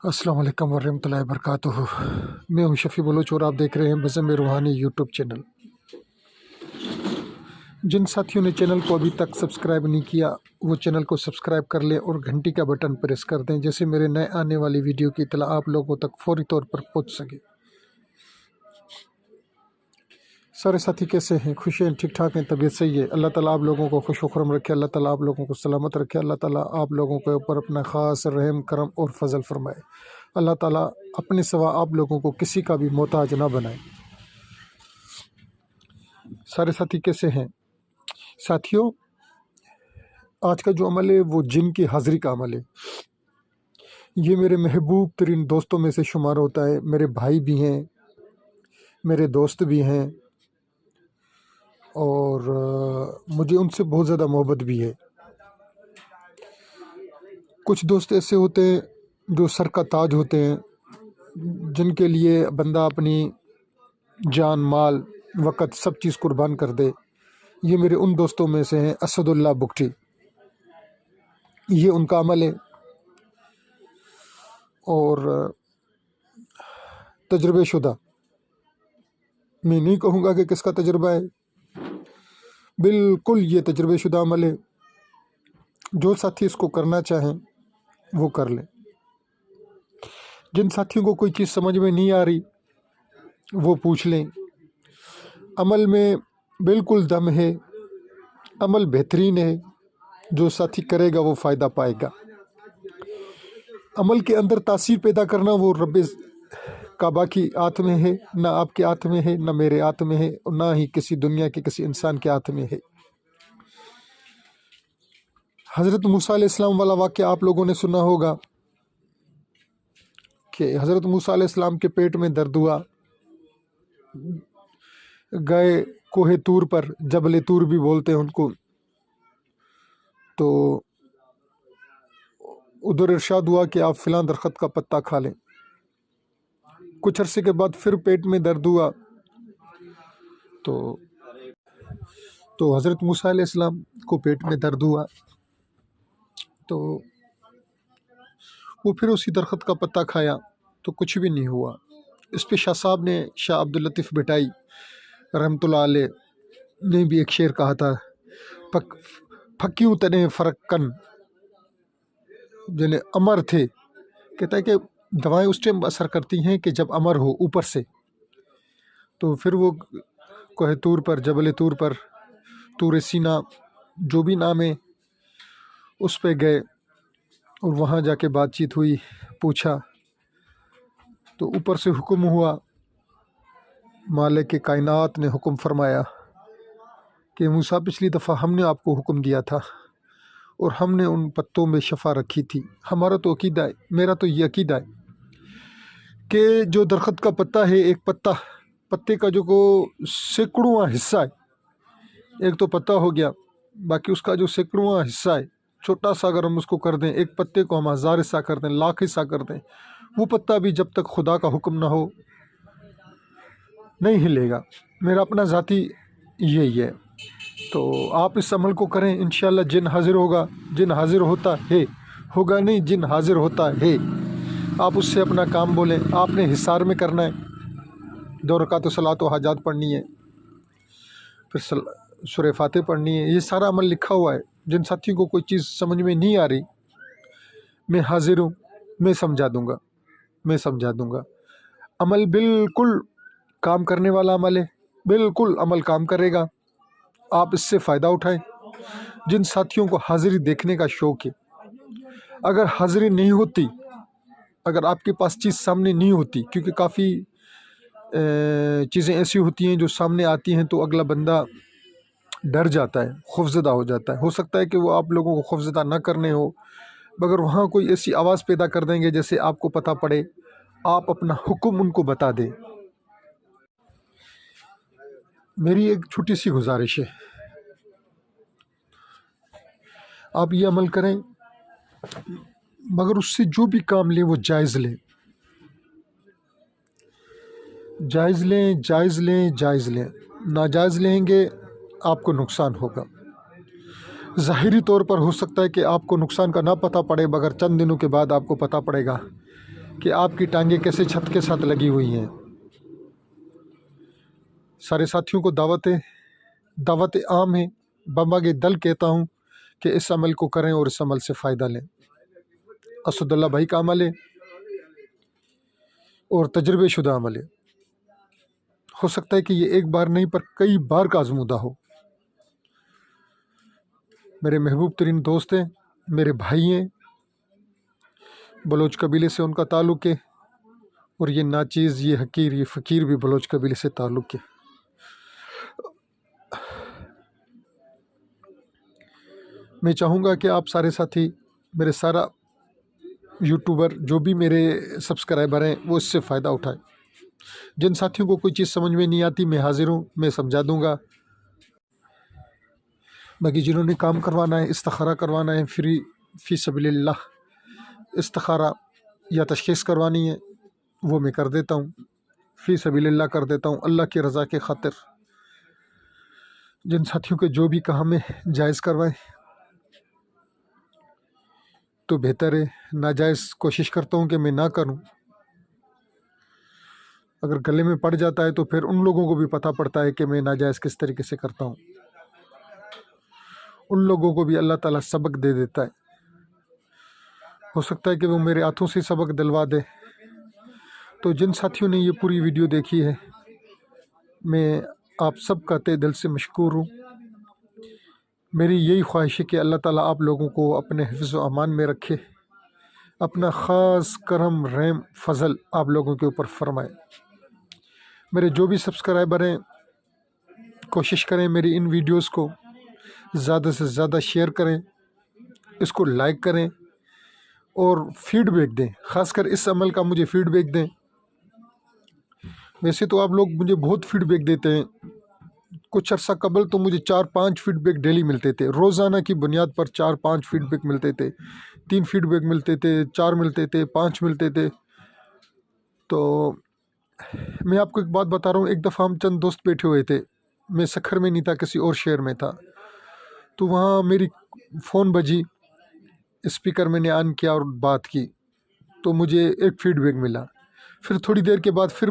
अस्सलाम वालेकुम वरहमतुल्लाहि वबरकातुहू। मैं हूं शफ़ी बलोच और आप देख रहे हैं बज़म रूहानी यूट्यूब चैनल। जिन साथियों ने चैनल को अभी तक सब्सक्राइब नहीं किया वो चैनल को सब्सक्राइब कर लें और घंटी का बटन प्रेस कर दें, जैसे मेरे नए आने वाली वीडियो की इत्तला आप लोगों तक फौरी तौर पर पहुंच सके। सारे साथी कैसे हैं? खुश हैं? ठीक ठाक हैं? तबीयत सही है? अल्लाह ताला आप लोगों को खुश खुरम रखे, अल्लाह ताला आप लोगों को सलामत रखे, अल्लाह ताला आप लोगों के ऊपर अपना ख़ास रहम करम और फजल फरमाए। अल्लाह ताला अपने सिवा आप लोगों को किसी का भी मोहताज ना बनाए। सारे साथी कैसे हैं? साथियों, आज का जो अमल है वो जिन की हाज़िरी का अमल है। ये मेरे महबूब तरीन दोस्तों में से शुमार होता है। मेरे भाई भी हैं, मेरे दोस्त भी हैं और मुझे उनसे बहुत ज़्यादा मोहब्बत भी है। कुछ दोस्त ऐसे होते हैं जो सर का ताज होते हैं, जिनके लिए बंदा अपनी जान, माल, वक़्त सब चीज़ कुर्बान कर दे। ये मेरे उन दोस्तों में से हैं असदुल्ला बुगटी। ये उनका अमल है और तजुर्बे शुदा। मैं नहीं कहूँगा कि किसका तजुर्बा है, बिल्कुल ये तजुर्बे शुदा अमल है। जो साथी इसको करना चाहें वो कर लें। जिन साथियों को कोई चीज़ समझ में नहीं आ रही वो पूछ लें। अमल में बिल्कुल दम है, अमल बेहतरीन है। जो साथी करेगा वो फ़ायदा पाएगा। अमल के अंदर तासीर पैदा करना वो रब काबा की हाथ में है, ना आपके हाथ में है, ना मेरे हाथ में है, और ना ही किसी दुनिया के किसी इंसान के हाथ में है। हज़रत मूसा अलैहिस्सलाम वाला वाक़या आप लोगों ने सुना होगा कि हज़रत मूसा अलैहिस्सलाम के पेट में दर्द हुआ, गए कोहे तूर पर, जबल तूर भी बोलते हैं उनको। तो उधर इरशाद हुआ कि आप फ़िलां दरख़त का पत्ता खा लें। कुछ अरसे के बाद फिर पेट में दर्द हुआ तो हज़रत मूसा अलैहिस्सलाम को पेट में दर्द हुआ तो वो फिर उसी दरख़त का पत्ता खाया तो कुछ भी नहीं हुआ। इस पे शाह साहब ने, शाह अब्दुल लतीफ़ बिटाई रहमतुल्लाह अलैह ने भी एक शेर कहा था, फक्यूं तने फ़र्क कन, जिन्हें अमर थे। कहता है कि दवाएं उस टाइम असर करती हैं कि जब अमर हो ऊपर से। तो फिर वो कोहे तूर पर, जबल तूर पर, तूर सीना जो भी नाम है, उस पे गए और वहाँ जाके बातचीत हुई, पूछा तो ऊपर से हुक्म हुआ, मालिक के कायनात ने हुक्म फरमाया कि मूसा पिछली दफ़ा हमने आपको हुक्म दिया था और हमने उन पत्तों में शफ़ा रखी थी। हमारा तो अकीदा है, मेरा तो ये अकीदा है कि जो दरख़त का पत्ता है, एक पत्ते का जो को सैकड़ों हिस्सा है, एक तो पत्ता हो गया, बाकी उसका जो सैकड़ों हिस्सा है, छोटा सा अगर हम उसको कर दें, एक पत्ते को हम 1000 हिस्सा कर दें, लाख हिस्सा कर दें, वो पत्ता भी जब तक खुदा का हुक्म ना हो नहीं हिलेगा। मेरा अपना ज़ाती यही है। तो आप इस अमल को करें, इंशाअल्लाह जिन हाज़िर होगा। जिन हाज़िर होता है, होगा नहीं, जिन हाज़िर होता है। आप उससे अपना काम बोलें। आपने हिसार में करना है, 2 रकात सलात व हाजात पढ़नी है, फिर सूरह फातिहा पढ़नी है। ये सारा अमल लिखा हुआ है। जिन साथियों को कोई चीज़ समझ में नहीं आ रही, मैं हाज़िर हूँ, मैं समझा दूँगा। अमल बिल्कुल काम करने वाला अमल है, बिल्कुल अमल काम करेगा। आप इससे फ़ायदा उठाएं। जिन साथियों को हाज़िरी देखने का शौक़ है, अगर हाज़िरी नहीं होती, अगर आपके पास चीज़ सामने नहीं होती, क्योंकि काफ़ी चीज़ें ऐसी होती हैं जो सामने आती हैं तो अगला बंदा डर जाता है, खौफज़दा हो जाता है। हो सकता है कि वो आप लोगों को खौफज़दा ना करने हो, मगर वहाँ कोई ऐसी आवाज़ पैदा कर देंगे जैसे आपको पता पड़े, आप अपना हुक्म उनको बता दें। मेरी एक छोटी सी गुजारिश है, आप ये अमल करें, मगर उससे जो भी काम लें वो जायज़ लें, जायज़ लें। नाजायज़ लेंगे आपको नुकसान होगा। ज़ाहिरी तौर पर हो सकता है कि आपको नुकसान का ना पता पड़े, मगर चंद दिनों के बाद आपको पता पड़ेगा کہ آپ کی ٹانگیں کیسے چھت کے ساتھ لگی ہوئی ہیں۔ سارے ساتھیوں کو دعوت عام ہے، بمباگے دل کہتا ہوں کہ اس عمل کو کریں اور اس عمل سے فائدہ لیں۔ اسد اللہ بھائی کا عمل ہے اور تجربے شدہ عمل ہے۔ ہو سکتا ہے کہ یہ ایک بار نہیں پر کئی بار کا آزمودہ ہو۔ میرے محبوب ترین دوست ہیں، میرے بھائی ہیں، بلوچ قبیلے سے ان کا تعلق ہے، اور یہ ناچیز، یہ حقیر، یہ فقیر بھی بلوچ قبیلے سے تعلق ہے۔ میں چاہوں گا کہ آپ سارے ساتھی، میرے سارا یوٹیوبر جو بھی میرے سبسکرائبر ہیں، وہ اس سے فائدہ اٹھائیں۔ جن ساتھیوں کو کوئی چیز سمجھ میں نہیں آتی، میں حاضر ہوں، میں سمجھا دوں گا۔ باقی جنہوں نے کام کروانا ہے، استخارہ کروانا ہے، فی سبیل اللہ استخارہ یا تشخیص کروانی ہے، وہ میں کر دیتا ہوں، فی سبیل اللہ کر دیتا ہوں، اللہ کی رضا کے خاطر۔ جن ساتھیوں کے جو بھی کام ہے جائز کروائیں تو بہتر ہے، ناجائز کوشش کرتا ہوں کہ میں نہ کروں۔ اگر گلے میں پڑ جاتا ہے تو پھر ان لوگوں کو بھی پتہ پڑتا ہے کہ میں ناجائز کس طریقے سے کرتا ہوں، ان لوگوں کو بھی اللہ تعالیٰ سبق دے دیتا ہے۔ ہو سکتا ہے کہ وہ میرے ہاتھوں سے سبق دلوا دے۔ تو جن ساتھیوں نے یہ پوری ویڈیو دیکھی ہے، میں آپ سب کا تہ دل سے مشکور ہوں۔ میری یہی خواہش ہے کہ اللہ تعالیٰ آپ لوگوں کو اپنے حفظ و امان میں رکھے، اپنا خاص کرم، رحم، فضل آپ لوگوں کے اوپر فرمائے۔ میرے جو بھی سبسکرائبر ہیں، کوشش کریں میری ان ویڈیوز کو زیادہ سے زیادہ شیئر کریں، اس کو لائک کریں اور فیڈ بیک دیں، خاص کر اس عمل کا مجھے فیڈ بیک دیں۔ ویسے تو آپ لوگ مجھے بہت فیڈ بیک دیتے ہیں، کچھ عرصہ قبل تو مجھے 4-5 فیڈ بیک ڈیلی ملتے تھے، روزانہ کی بنیاد پر 4-5 فیڈ بیک ملتے تھے، 3 فیڈ بیک ملتے تھے، 4 ملتے تھے، 5 ملتے تھے۔ تو میں آپ کو ایک بات بتا رہا ہوں، ایک دفعہ ہم چند دوست بیٹھے ہوئے تھے، میں سکھر میں نہیں تھا، کسی اور شہر میں تھا، تو وہاں میری فون بجی، اسپیکر میں نے آن کیا اور بات کی تو مجھے ایک فیڈ بیک ملا، پھر تھوڑی دیر کے بعد پھر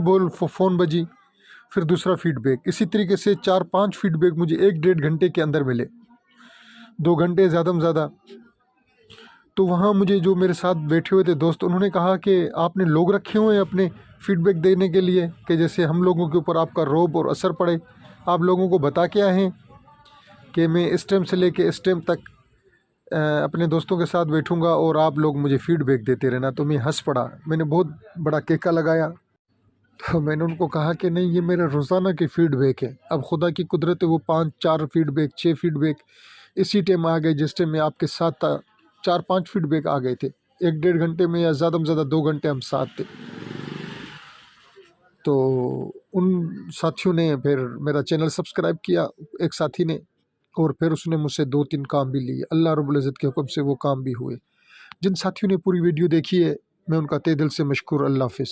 فون بجی، پھر دوسرا فیڈ بیک، اسی طریقے سے 4-5 فیڈ بیک مجھے 1-1.5 گھنٹے کے اندر ملے، 2 گھنٹے زیادہ میں زیادہ۔ تو وہاں مجھے جو میرے ساتھ بیٹھے ہوئے تھے دوست، انہوں نے کہا کہ آپ نے لوگ رکھے ہوئے ہیں اپنے فیڈ بیک دینے کے لیے کہ جیسے ہم لوگوں کے اوپر آپ کا رعب اور اثر پڑے، آپ لوگوں کو بتا کے آئے ہیں کہ میں اس ٹائم سے لے کے اس ٹائم تک اپنے دوستوں کے ساتھ بیٹھوں گا اور آپ لوگ مجھے فیڈ بیک دیتے رہنا۔ تو میں ہنس پڑا، میں نے بہت بڑا کیکا لگایا، تو میں نے ان کو کہا کہ نہیں، یہ میرے روزانہ کے فیڈ بیک ہے۔ اب خدا کی قدرت ہے، وہ 4 فیڈ بیک، 6 فیڈ بیک اسی ٹائم آ گئے جس ٹائم میں آپ کے ساتھ تھا، 4-5 فیڈ بیک آ گئے تھے 1-1.5 گھنٹے میں، یا زیادہ میں زیادہ 2 گھنٹے ہم ساتھ تھے۔ تو ان ساتھیوں نے پھر میرا چینل سبسکرائب کیا، ایک ساتھی نے، اور پھر اس نے مجھ سے 2-3 کام بھی لیے، اللہ رب العزت کے حکم سے وہ کام بھی ہوئے۔ جن ساتھیوں نے پوری ویڈیو دیکھی ہے، میں ان کا تہ دل سے مشکور۔ اللہ حافظ۔